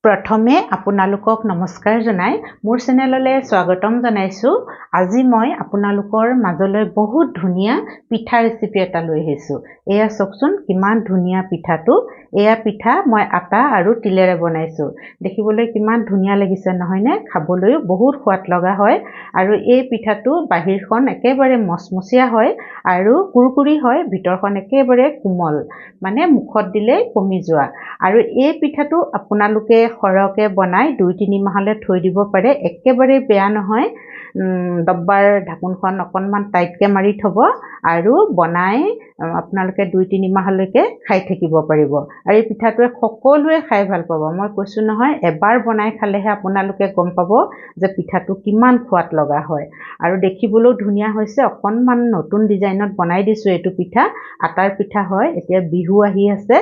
প্ৰথমে আপোনালোকক নমস্কাৰ জনাই মোৰ চেনেললৈ স্বাগতম জনাইছো। আজি মই আপোনালোকৰ মাজলৈ বহুত ধুনীয়া পিঠা ৰেচিপি এটা লৈ আহিছো। এয়া চাওকচোন কিমান ধুনীয়া পিঠাটো। এয়া পিঠা মই আটা আৰু তিলেৰে বনাইছো। দেখিবলৈ কিমান ধুনীয়া লাগিছে নহয়নে? খাবলৈও বহুত সোৱাদ লগা হয় আৰু এই পিঠাটো বাহিৰখন একেবাৰে মচমচীয়া হয় আৰু কুৰকুৰি হয়, ভিতৰখন একেবাৰে কোমল, মানে মুখত দিলে কমি যোৱা। আৰু এই পিঠাটো আপোনালোকে সৰহকে বনাই 2-3 মাহলৈ থৈ দিব পাৰে, একেবাৰে বেয়া নহয়। ডব্বাৰ ঢাকোনখন অকণমান টাইটকে মাৰি থব আৰু বনাই আপোনালোকে 2-3 মাহলৈকে খাই থাকিব পাৰিব। আৰু এই পিঠাটোৱে সকলোৱে খাই ভাল পাব। মই কৈছো নহয়, এবাৰ বনাই খালেহে আপোনালোকে গম পাব যে পিঠাটো কিমান সোৱাদ লগা হয়। আৰু দেখিবলৈও ধুনীয়া হৈছে। অকণমান নতুন ডিজাইনত বনাই দিছো এইটো পিঠা। আটাৰ পিঠা হয়। এতিয়া বিহু আহি আছে,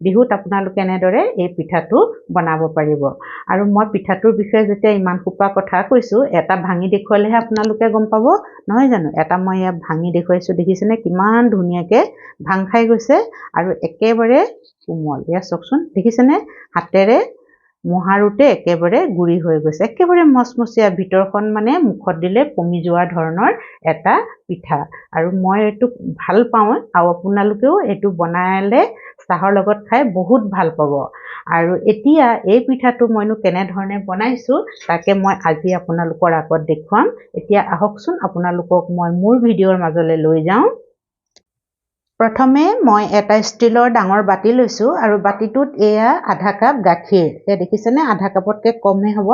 বিহুত আপোনালোকে এনেদৰে এই পিঠাটো বনাব পাৰিব। আৰু মই পিঠাটোৰ বিষয়ে যেতিয়া ইমান সোপা কথা কৈছো, এটা ভাঙি দেখুৱালেহে আপোনালোকে গম পাব নহয় জানো? এটা মই ইয়াত ভাঙি দেখুৱাইছো, দেখিছেনে কিমান ধুনীয়াকে ভাং খাই গৈছে আৰু একেবাৰে কোমল। এয়া চাওকচোন, দেখিছেনে? হাতেৰে মোহাৰোতে একেবাৰে গুৰি হৈ গৈছে, একেবাৰে মচমচীয়া, ভিতৰখন মানে মুখত দিলে কমি যোৱা ধৰণৰ এটা পিঠা। আৰু মই এইটো ভাল পাওঁ আৰু আপোনালোকেও এইটো বনালে চাহৰ লগত খাই বহুত ভাল পাব। আৰু এতিয়া এই পিঠাটো মইনো কেনেধৰণে বনাইছো তাকে মই আজি আপোনালোকৰ আগত দেখুৱাম। এতিয়া আহকচোন আপোনালোকক মই মোৰ ভিডিঅ'ৰ মাজলৈ লৈ যাওঁ। প্ৰথমে মই এটা ষ্টিলৰ ডাঙৰ বাটি লৈছো আৰু বাটিটোত এয়া আধা কাপ গাখীৰ, এয়া দেখিছেনে? আধা কাপতকৈ কমহে হ'ব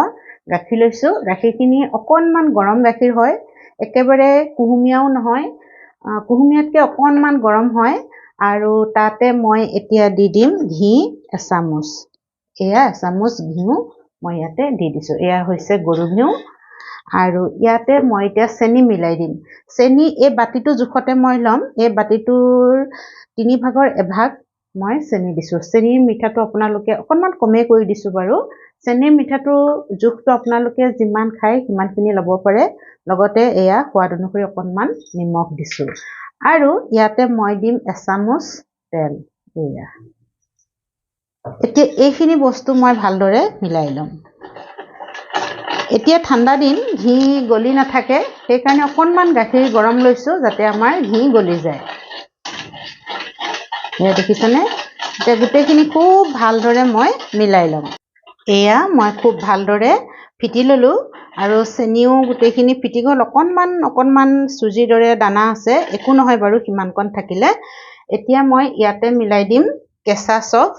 গাখীৰ লৈছো। গাখীৰখিনি অকণমান গৰম গাখীৰ হয়, একেবাৰে কুহুমীয়াও নহয়, কুহুমীয়াতকৈ অকণমান গৰম হয়। আৰু তাতে মই এতিয়া দি দিম ঘি এচামুচ। এয়া এচামুচ ঘিউ মই ইয়াতে দি দিছো। এয়া হৈছে গৰু ঘিউ। আৰু ইয়াতে মই এতিয়া চেনি মিলাই দিম। চেনি এই বাতিটো জোখতে মই ল'ম। এই বাতিটোৰ 3 ভাগৰ 1 ভাগ মই চেনি দিছো। চেনিৰ মিঠাটো আপোনালোকে অকণমান কমেই কৰি দিছো বাৰু। চেনিৰ মিঠাটো জোখটো আপোনালোকে যিমান খায় সিমানখিনি ল'ব পাৰে। লগতে এয়া সোৱাদ অনুসৰি অকণমান নিমখ দিছো। আৰু ইয়াতে মই দিম এচামুচ তেল। এয়া এতিয়া এইখিনি বস্তু মই ভালদৰে মিলাই ল'ম। এতিয়া ঠাণ্ডা দিন, ঘি গলি নাথাকে, সেইকাৰণে অকণমান গাখীৰ গৰম লৈছো যাতে আমাৰ ঘি গলি যায়। এয়া দেখিছেনে? এতিয়া গোটেইখিনি খুব ভালদৰে মই মিলাই ল'ম। এয়া মই খুব ভালদৰে ফিটি ল'লো আৰু চেনিও গোটেইখিনি ফিটি গ'ল। অকণমান চুজিৰ দৰে দানা আছে, একো নহয় বাৰু সিমানকণ থাকিলে। এতিয়া মই ইয়াতে মিলাই দিম কেঁচা চফ।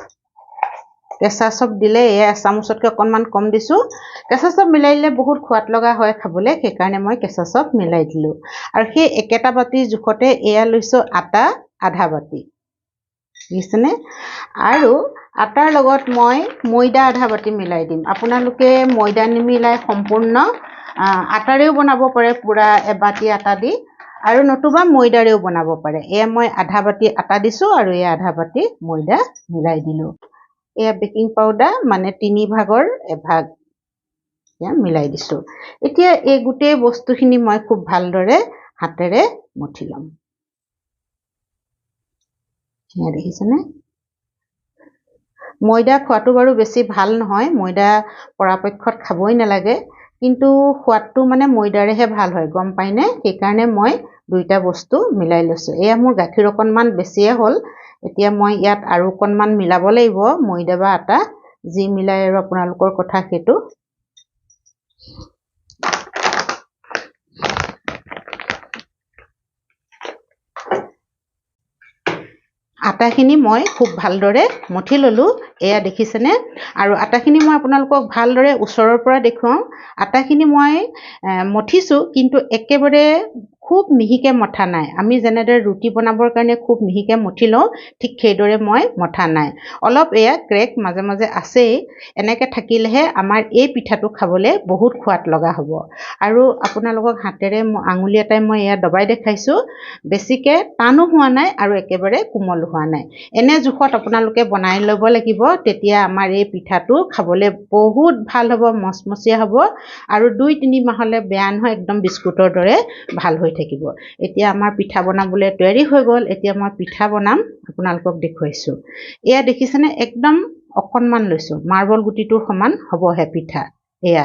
কেঁচা চফ দিলে এয়া এচামুচতকৈ অকণমান কম দিছো। কেঁচা চফ মিলাই দিলে বহুত সোৱাদ লগা হয় খাবলৈ, সেইকাৰণে মই কেঁচা চফ মিলাই দিলো। আৰু সেই একেটা বাতিৰ জোখতে এয়া লৈছো আটা আধা বাতি, বুজিছেনে? আৰু আটাৰ লগত মই ময়দা আধা বাতি মিলাই দিম। আপোনালোকে ময়দা নিমিলাই সম্পূৰ্ণ আটাৰেও বনাব পাৰে, পূৰা এবাতি আটা দি, আৰু নতুবা ময়দাৰেও বনাব পাৰে। এয়া মই আধা বাতি আটা দিছো আৰু এয়া আধা বাতি ময়দা মিলাই দিলো। এয়া বেকিং পাউডাৰ মানে 3 ভাগৰ 1 ভাগ এয়া মিলাই দিছো। এতিয়া এই গোটেই বস্তুখিনি মই খুব ভালদৰে হাতেৰে মঠি ল'ম। এয়া দেখিছেনে? ময়দা খোৱাটো বাৰু বেছি ভাল নহয়, ময়দা পৰাপক্ষত খাবই নালাগে, কিন্তু সোৱাদটো মানে ময়দাৰেহে ভাল হয়, গম পাইনে? সেইকাৰণে মই দুইটা বস্তু মিলাই লৈছো। এয়া মোৰ গাখীৰ অকণমান বেছিয়ে হ'ল। এতিয়া মই ইয়াত আৰু অকণমান মিলাব লাগিব, ময়দা বা আটা যি মিলাই আৰু আপোনালোকৰ কথা সেইটো। আটাখিনি মই খুব ভালদৰে মঠি ল'লো। এয়া দেখিছেনে? আৰু আটাখিনি মই আপোনালোকক ভালদৰে ওচৰৰ পৰা দেখুৱাওঁ। আটাখিনি মই মঠিছো, কিন্তু একেবাৰে খুব মিহিকে মঠা নাই। আমি যেনেদৰে ৰুটি বনাবৰ কাৰণে খুব মিহিকে মঠি লওঁ, ঠিক সেইদৰে মই মঠা নাই। অলপ এয়া ক্ৰেক মাজে মাজে আছেই। এনেকৈ থাকিলেহে আমাৰ এই পিঠাটো খাবলৈ বহুত সোৱাদ লগা হ'ব। আৰু আপোনালোকক হাতেৰে আঙুলি এটাই মই এয়া দবাই দেখাইছো। বেছিকে টানো হোৱা নাই আৰু একেবাৰে কোমল হোৱা নাই। এনে জোখত আপোনালোকে বনাই ল'ব লাগিব, তেতিয়া আমাৰ এই পিঠাটো খাবলৈ বহুত ভাল হ'ব, মচমচীয়া হ'ব আৰু 2-3 মাহলৈ বেয়া নহয়, একদম বিস্কুটৰ দৰে ভাল হৈ থাকিব। এতিয়া আমাৰ পিঠা বনাবলৈ তৈয়াৰী হৈ গ'ল। এতিয়া মই পিঠা বনাম, আপোনালোকক দেখুৱাইছো। এয়া দেখিছেনে? একদম অকণমান লৈছোঁ, মাৰ্বল গুটিটোৰ সমান হ'বহে পিঠা এয়া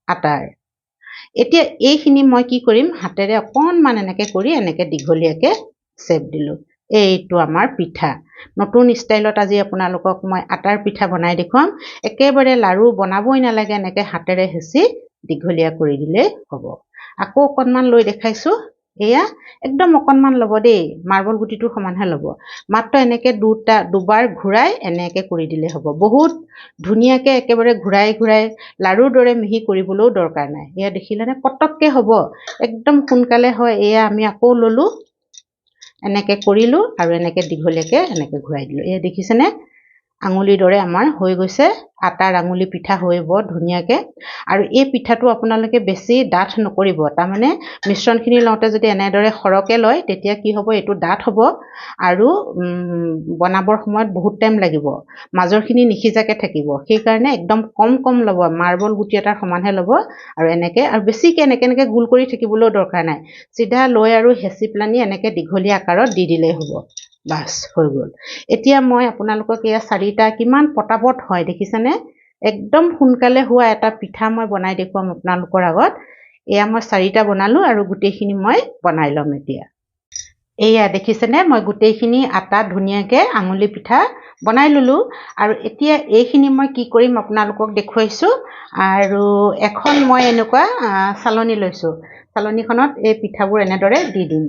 আটাৰ। এতিয়া এইখিনি মই কি কৰিম, হাতেৰে অকণমান এনেকৈ কৰি এনেকৈ দীঘলীয়াকৈ চেপ দিলোঁ। এইটো আমাৰ পিঠা। নতুন ষ্টাইলত আজি আপোনালোকক মই আটাৰ পিঠা বনাই দেখুৱাম। একেবাৰে লাড়ু বনাবই নালাগে, এনেকৈ হাতেৰে হেঁচি দীঘলীয়া কৰি দিলেই হ'ব। আকৌ অকণমান লৈ দেখাইছোঁ। এয়া একদম অকণমান ল'ব দেই, মাৰ্বল গুটিটোৰ সমানহে ল'ব। মাত্ৰ এনেকৈ দুবাৰ ঘূৰাই এনেকৈ কৰি দিলে হ'ব। বহুত ধুনীয়াকৈ একেবাৰে ঘূৰাই ঘূৰাই লাড়ুৰ দৰে মিহি কৰিবলৈও দৰকাৰ নাই। এয়া দেখিলেনে পটককৈ হ'ব, একদম সোনকালে হয়। এয়া আমি আকৌ ল'লোঁ, এনেকৈ কৰিলোঁ আৰু এনেকৈ দীঘলীয়াকৈ এনেকৈ ঘূৰাই দিলোঁ। এয়া দেখিছেনে আঙুলিৰ দৰে আমাৰ হৈ গৈছে। আটাৰ আঙুলি পিঠা হৈ বৰ ধুনীয়াকৈ। আৰু এই পিঠাটো আপোনালোকে বেছি ডাঠ নকৰিব, তাৰমানে মিশ্ৰণখিনি লওঁতে যদি এনেদৰে সৰহকৈ লয় তেতিয়া কি হ'ব, এইটো ডাঠ হ'ব আৰু বনাবৰ সময়ত বহুত টাইম লাগিব, মাজৰখিনি নিসিজাকৈ থাকিব। সেইকাৰণে একদম কম কম ল'ব, মাৰ্বল গুটি এটাৰ সমানহে ল'ব। আৰু এনেকৈ আৰু বেছিকৈ এনেকৈ গোল কৰি থাকিবলৈও দৰকাৰ নাই, চিধা লৈ আৰু হেঁচি পেলানি এনেকৈ দীঘলীয়া আকাৰত দি দিলেই হ'ব। বাছ হৈ গ'ল। এতিয়া মই আপোনালোকক এয়া 4টা কিমান পটাপট হয় দেখিছেনে, একদম সোনকালে হোৱা এটা পিঠা মই বনাই দেখুৱাম আপোনালোকৰ আগত। এয়া মই 4টা বনালোঁ আৰু গোটেইখিনি মই বনাই ল'ম এতিয়া। এয়া দেখিছেনে মই গোটেইখিনি আটা ধুনীয়াকৈ আঙুলি পিঠা বনাই ল'লোঁ। আৰু এতিয়া এইখিনি মই কি কৰিম আপোনালোকক দেখুৱাইছোঁ। আৰু এখন মই এনেকুৱা চালনী লৈছোঁ, চালনীখনত এই পিঠাবোৰ এনেদৰে দি দিম।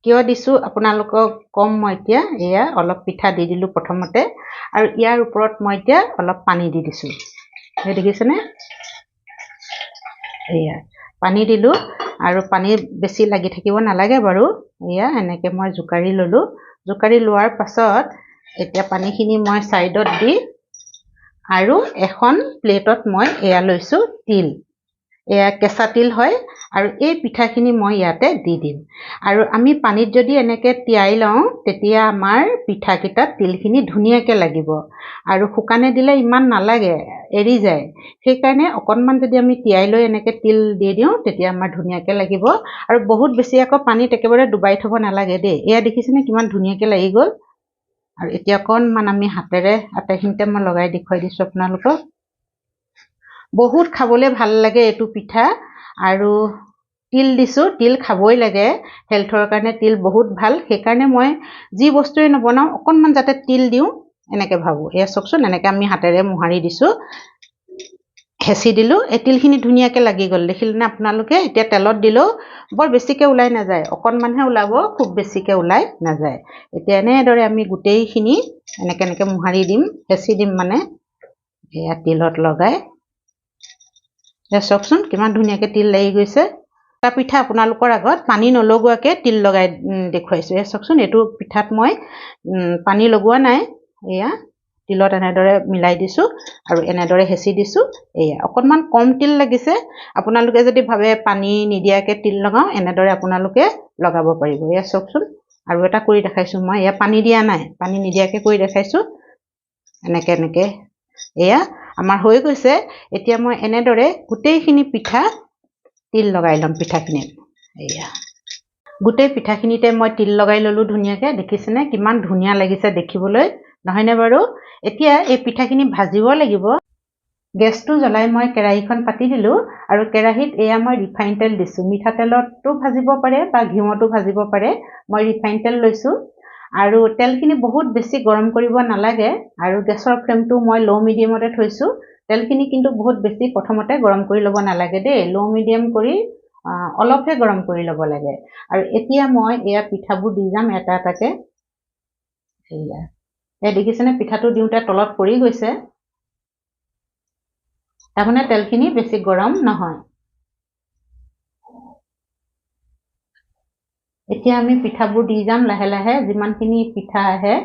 কিয় দিছোঁ আপোনালোকক ক'ম মই এতিয়া। এয়া অলপ পিঠা দি দিলোঁ প্ৰথমতে, আৰু ইয়াৰ ওপৰত মই এতিয়া অলপ পানী দি দিছোঁ। সেই দেখিছেনে, এয়া পানী দিলোঁ। আৰু পানী বেছি লাগি থাকিব নালাগে বাৰু। এয়া এনেকৈ মই জোকাৰি ল'লোঁ। জোকাৰি লোৱাৰ পাছত এতিয়া পানীখিনি মই ছাইডত দি, আৰু এখন প্লেটত মই এয়া লৈছোঁ তিল। এয়া কেঁচা তিল হয়। আৰু এই পিঠাখিনি মই ইয়াতে দি দিম। আৰু আমি পানীত যদি এনেকৈ তিয়াই লওঁ তেতিয়া আমাৰ পিঠাকেইটাত তিলখিনি ধুনীয়াকৈ লাগিব, আৰু শুকানে দিলে ইমান নালাগে, এৰি যায়। সেইকাৰণে অকণমান যদি আমি তিয়াই লৈ এনেকৈ তিল দি দিওঁ তেতিয়া আমাৰ ধুনীয়াকৈ লাগিব। আৰু বহুত বেছি আকৌ পানীত একেবাৰে ডুবাই থ'ব নালাগে দেই। এয়া দেখিছেনে কিমান ধুনীয়াকৈ লাগি গ'ল। আৰু এতিয়া অকণমান আমি হাতেৰে আটাইখিনিতে মই লগাই দেখুৱাই দিছোঁ আপোনালোকক। বহুত খাবলৈ ভাল লাগে এইটো পিঠা। আৰু তিল দিছোঁ, তিল খাবই লাগে, হেল্থৰ কাৰণে তিল বহুত ভাল। সেইকাৰণে মই যি বস্তুৱে নবনাওঁ অকণমান যাতে তিল দিওঁ এনেকৈ ভাবোঁ। এয়া চাওকচোন, এনেকৈ আমি হাতেৰে মোহাৰি দিছোঁ, হেঁচি দিলোঁ, এই তিলখিনি ধুনীয়াকৈ লাগি গ'ল। দেখিলেনে আপোনালোকে। এতিয়া তেলত দিলেও বৰ বেছিকৈ ওলাই নাযায়, অকণমানহে ওলাব, খুব বেছিকৈ ওলাই নাযায়। এতিয়া এনেদৰে আমি গোটেইখিনি এনেকৈ মোহাৰি দিম, হেঁচি দিম মানে এয়া তিলত লগাই। এয়া চাওকচোন কিমান ধুনীয়াকৈ তিল লাগি গৈছে। এটা পিঠা আপোনালোকৰ আগত পানী নলগোৱাকৈ তিল লগাই দেখুৱাইছোঁ। এয়া চাওকচোন, এইটো পিঠাত মই পানী লগোৱা নাই। এয়া তিলত এনেদৰে মিলাই দিছোঁ আৰু এনেদৰে হেঁচি দিছোঁ। এয়া অকণমান কম তিল লাগিছে। আপোনালোকে যদি ভাবে পানী নিদিয়াকৈ তিল লগাওঁ, এনেদৰে আপোনালোকে লগাব পাৰিব। এয়া চাওকচোন, আৰু এটা কৰি দেখাইছোঁ মই। এয়া পানী দিয়া নাই, পানী নিদিয়াকৈ কৰি দেখাইছোঁ। এনেকৈ এয়া আমাৰ হৈ গৈছে। এতিয়া মই এনেদৰে গোটেইখিনি পিঠা তিল লগাই ল'ম পিঠাখিনিত। এয়া গোটেই পিঠাখিনিতে মই তিল লগাই ল'লোঁ ধুনীয়াকৈ। দেখিছেনে কিমান ধুনীয়া লাগিছে দেখিবলৈ, নহয়নে বাৰু? এতিয়া এই পিঠাখিনি ভাজিব লাগিব। গেছটো জ্বলাই মই কেৰাহীখন পাতি দিলোঁ, আৰু কেৰাহীত এয়া মই ৰিফাইন তেল দিছোঁ। মিঠাতেলতো ভাজিব পাৰে বা ঘিউতো ভাজিব পাৰে। মই ৰিফাইন তেল লৈছোঁ। আৰু তেলখিনি বহুত বেছি গৰম কৰিব নালাগে, আৰু গেছৰ ফ্লেমটো মই ল' মিডিয়ামতে থৈছোঁ। তেলখিনি কিন্তু বহুত বেছি প্ৰথমতে গৰম কৰি ল'ব নালাগে দেই, ল' মিডিয়াম কৰি অলপহে গৰম কৰি ল'ব লাগে। আৰু এতিয়া মই এয়া পিঠাবোৰ দি যাম এটা এটাকৈ। এয়া দেখিছেনে পিঠাটো দিওঁতে তলত পৰি গৈছে, তাৰমানে তেলখিনি বেছি গৰম নহয়। এতিয়া আমি পিঠাবোৰ দি যাম লাহে লাহে, যিমানখিনি পিঠা আহে।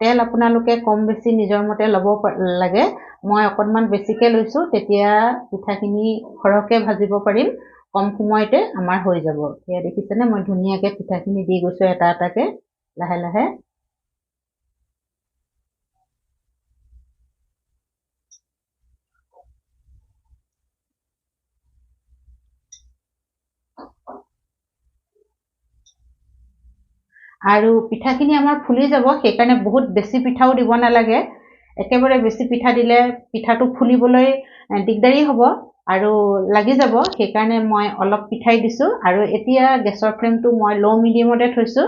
তেল আপোনালোকে কম বেছি নিজৰ মতে ল'ব লাগে। মই অকণমান বেছিকৈ লৈছোঁ, তেতিয়া পিঠাখিনি সৰহকৈ ভাজিব পাৰিম, কম সময়তে আমাৰ হৈ যাব। এয়া দেখিছেনে মই ধুনীয়াকৈ পিঠাখিনি দি গৈছোঁ এটা এটাকৈ লাহে লাহে। আৰু পিঠাখিনি আমাৰ ফুলি যাব, সেইকাৰণে বহুত বেছি পিঠাও দিব নালাগে। একেবাৰে বেছি পিঠা দিলে পিঠাটো ফুলিবলৈ দিগদাৰী হ'ব আৰু লাগি যাব সেইকাৰণে মই অলপ পিঠাই দিছো আৰু এতিয়া গেছৰ ফ্লেমটো মই লো মিডিয়ামতে থৈছো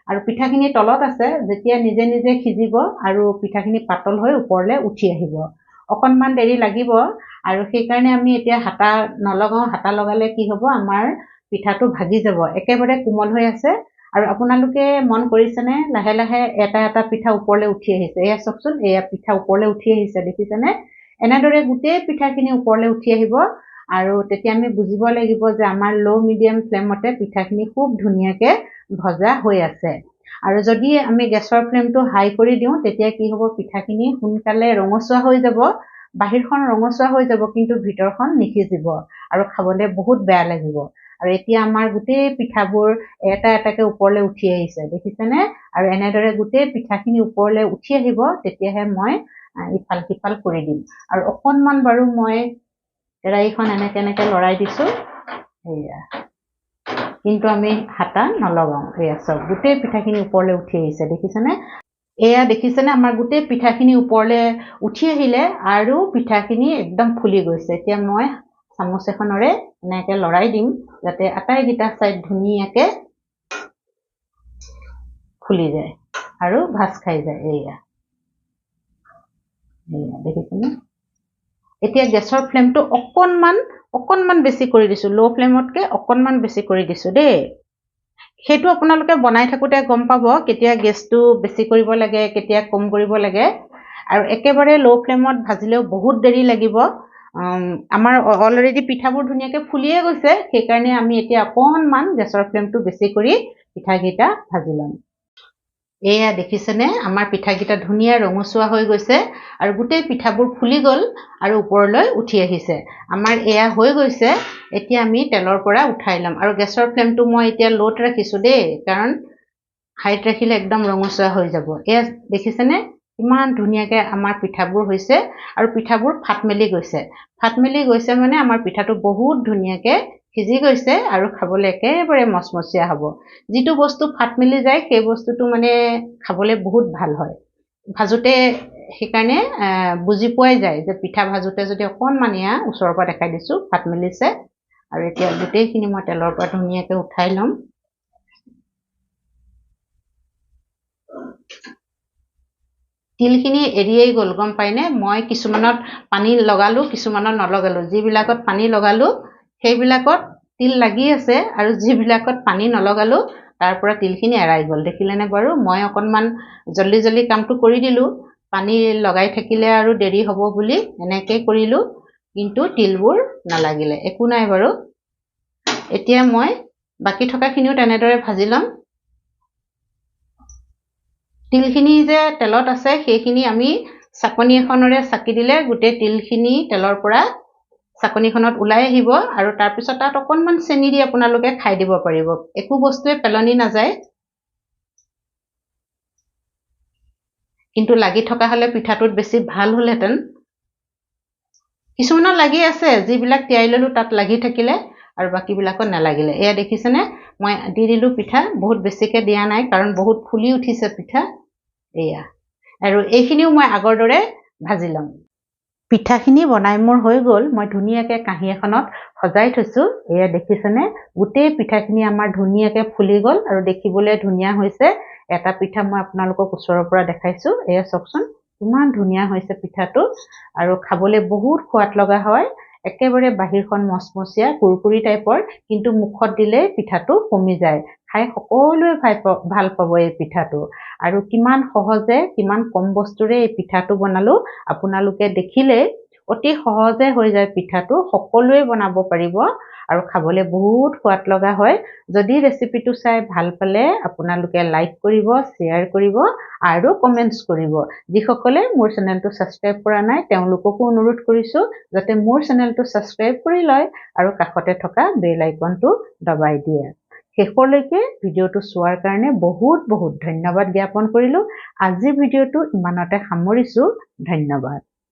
আৰু পিঠাখিনি তলত আছে যেতিয়া নিজে নিজে সিজিব আৰু পিঠাখিনি পাতল হৈ ওপৰলৈ উঠি আহিব অকণমান দেৰি লাগিব আৰু সেইকাৰণে আমি এতিয়া হাতা নলগাও হাতা লগালে কি হ'ব আমাৰ পিঠাটো ভাগি যাব একেবাৰে কোমল হৈ আছে আৰু আপোনালোকে মন কৰিছেনে লাহে লাহে এটা এটা পিঠা ওপৰলৈ উঠি আহিছে এয়া চাওকচোন এয়া পিঠা ওপৰলৈ উঠি আহিছে দেখিছেনে এনেদৰে গোটেই পিঠাখিনি ওপৰলৈ উঠি আহিব আৰু তেতিয়া আমি বুজিব লাগিব যে আমাৰ লো মিডিয়াম ফ্লেমতে পিঠাখিনি খুব ধুনীয়াকৈ ভজা হৈ আছে আৰু যদি আমি গেছৰ ফ্লেমটো হাই কৰি দিওঁ তেতিয়া কি হ'ব পিঠাখিনি সোনকালে ৰঙচুৱা হৈ যাব বাহিৰখন ৰঙচুৱা হৈ যাব কিন্তু ভিতৰখন নিসিজিব আৰু খাবলৈ বহুত বেয়া লাগিব আৰু এতিয়া আমাৰ গোটেই পিঠাবোৰ এটা এটাকৈ ওপৰলৈ উঠি আহিছে দেখিছেনে আৰু এনেদৰে গোটেই পিঠাখিনি ওপৰলৈ উঠি আহিব তেতিয়াহে মই ইফাল সিফাল কৰি দিম আৰু অকণমান বাৰু মই কেৰাহীখন এনেকৈ লৰাই দিছোঁ এয়া কিন্তু আমি হাতা নলগাওঁ এয়া চব গোটেই পিঠাখিনি ওপৰলৈ উঠি আহিছে দেখিছেনে এয়া দেখিছেনে আমাৰ গোটেই পিঠাখিনি ওপৰলৈ উঠি আহিলে আৰু পিঠাখিনি একদম ফুলি গৈছে এতিয়া মই চামুচ এখনেৰে এনেকৈ লৰাই দিম যাতে আটাইকেইটা চাইড ধুনীয়াকৈ ফুলি যায় আৰু ভাজ খাই যায় এয়া দেখিছেনে এতিয়া গেছৰ ফ্লেমটো অকণমান বেছি কৰি দিছোঁ লো ফ্লেমতকৈ অকণমান বেছি কৰি দিছোঁ দেই সেইটো আপোনালোকে বনাই থাকোঁতে গম পাব কেতিয়া গেছটো বেছি কৰিব লাগে কেতিয়া কম কৰিব লাগে আৰু একেবাৰে লো ফ্লেমত ভাজিলেও বহুত দেৰি লাগিব আমাৰ অলৰেডি পিঠাবোৰ ধুনীয়াকৈ ফুলিয়ে গৈছে সেইকাৰণে আমি এতিয়া অকণমান গেছৰ ফ্লেমটো বেছি কৰি পিঠাকেইটা ভাজি ল'ম এয়া দেখিছেনে আমাৰ পিঠাকেইটা ধুনীয়া ৰঙচুৱা হৈ গৈছে আৰু গোটেই পিঠাবোৰ ফুলি গ'ল আৰু ওপৰলৈ উঠি আহিছে আমাৰ এয়া হৈ গৈছে এতিয়া আমি তেলৰ পৰা উঠাই ল'ম আৰু গেছৰ ফ্লেমটো মই এতিয়া লোত ৰাখিছোঁ দেই কাৰণ হাইত ৰাখিলে একদম ৰঙচুৱা হৈ যাব এয়া দেখিছেনে ইমান ধুনীয়াকৈ আমাৰ পিঠাবোৰ হৈছে আৰু পিঠাবোৰ ফাট মেলি গৈছে মানে আমাৰ পিঠাটো বহুত ধুনীয়াকৈ সিজি গৈছে আৰু খাবলৈ একেবাৰে মচমচীয়া হ'ব যিটো বস্তু ফাট মেলি যায় সেই বস্তুটো মানে খাবলৈ বহুত ভাল হয় ভাজোতে সেইকাৰণে বুজি পোৱাই যায় যে পিঠা ভাজোতে যদি অকণমান এয়া ওচৰৰ পৰা দেখাই দিছোঁ ফাট মেলিছে আৰু এতিয়া গোটেইখিনি মই তেলৰ পৰা ধুনীয়াকৈ উঠাই ল'ম তিলখিনি এৰিয়েই গ'ল গম পাইনে মই কিছুমানত পানী লগালোঁ কিছুমানত নলগালোঁ যিবিলাকত পানী লগালোঁ সেইবিলাকত তিল লাগি আছে আৰু যিবিলাকত পানী নলগালোঁ তাৰ পৰা তিলখিনি এৰাই গ'ল দেখিলেনে বাৰু মই অকণমান জল্দি কামটো কৰি দিলোঁ পানী লগাই থাকিলে আৰু দেৰি হ'ব বুলি এনেকৈ কৰিলোঁ কিন্তু তিলবোৰ নালাগিলে একো নাই বাৰু এতিয়া মই বাকী থকাখিনিও তেনেদৰে ভাজি ল'ম তিলখিনি যে তেলত আছে সেইখিনি আমি চাকনি এখনেৰে চাকি দিলে গোটেই তিলখিনি তেলৰ পৰা চাকনিখনত ওলাই আহিব আৰু তাৰপিছত তাত অকণমান চেনি দি আপোনালোকে খাই দিব পাৰিব একো বস্তুৱে পেলনি নাযায় কিন্তু লাগি থকা হ'লে পিঠাটোত বেছি ভাল হ'লহেঁতেন কিছুমানৰ লাগি আছে যিবিলাক তিয়াই ল'লোঁ তাত লাগি থাকিলে আৰু বাকীবিলাকত নালাগিলে এয়া দেখিছেনে মই দি দিলোঁ পিঠা বহুত বেছিকৈ দিয়া নাই কাৰণ বহুত ফুলি উঠিছে পিঠা এয়া আৰু এইখিনিও মই আগৰ দৰে ভাজি ল'ম পিঠাখিনি বনাই মোৰ হৈ গ'ল মই ধুনীয়াকৈ কাঁহী এখনত সজাই থৈছোঁ এয়া দেখিছেনে গোটেই পিঠাখিনি আমাৰ ধুনীয়াকৈ ফুলি গ'ল আৰু দেখিবলৈ ধুনীয়া হৈছে এটা পিঠা মই আপোনালোকক ওচৰৰ পৰা দেখাইছোঁ এয়া চাওকচোন ইমান ধুনীয়া হৈছে পিঠাটো আৰু খাবলৈ বহুত সোৱাদ লগা হয় একেবাৰে বাহিৰখন মচমচীয়া কুৰকুৰি টাইপৰ কিন্তু মুখত দিলে পিঠাটো কমি যায় খাই সকলোৱে ভাল পাব এই পিঠাটো আৰু কিমান সহজে কিমান কম বস্তুৰে এই পিঠাটো বনালোঁ আপোনালোকে দেখিলে অতি সহজে হৈ যায় পিঠাটো সকলোৱে বনাব পাৰিব আৰু খাবলৈ বহুত সোৱাদ লগা হয় যদি ৰেচিপিটো চাই ভাল পালে আপোনালোকে লাইক কৰিব শ্বেয়াৰ কৰিব আৰু কমেণ্টছ কৰিব যিসকলে মোৰ চেনেলটো ছাবস্ক্ৰাইব কৰা নাই তেওঁলোককো অনুৰোধ কৰিছোঁ যাতে মোৰ চেনেলটো ছাবস্ক্ৰাইব কৰি লয় আৰু কাষতে থকা বেল আইকনটো দবাই দিয়ে শেষলৈকে ভিডিঅ'টো চোৱাৰ কাৰণে বহুত ধন্যবাদ জ্ঞাপন কৰিলোঁ আজিৰ ভিডিঅ'টো ইমানতে সামৰিছোঁ ধন্যবাদ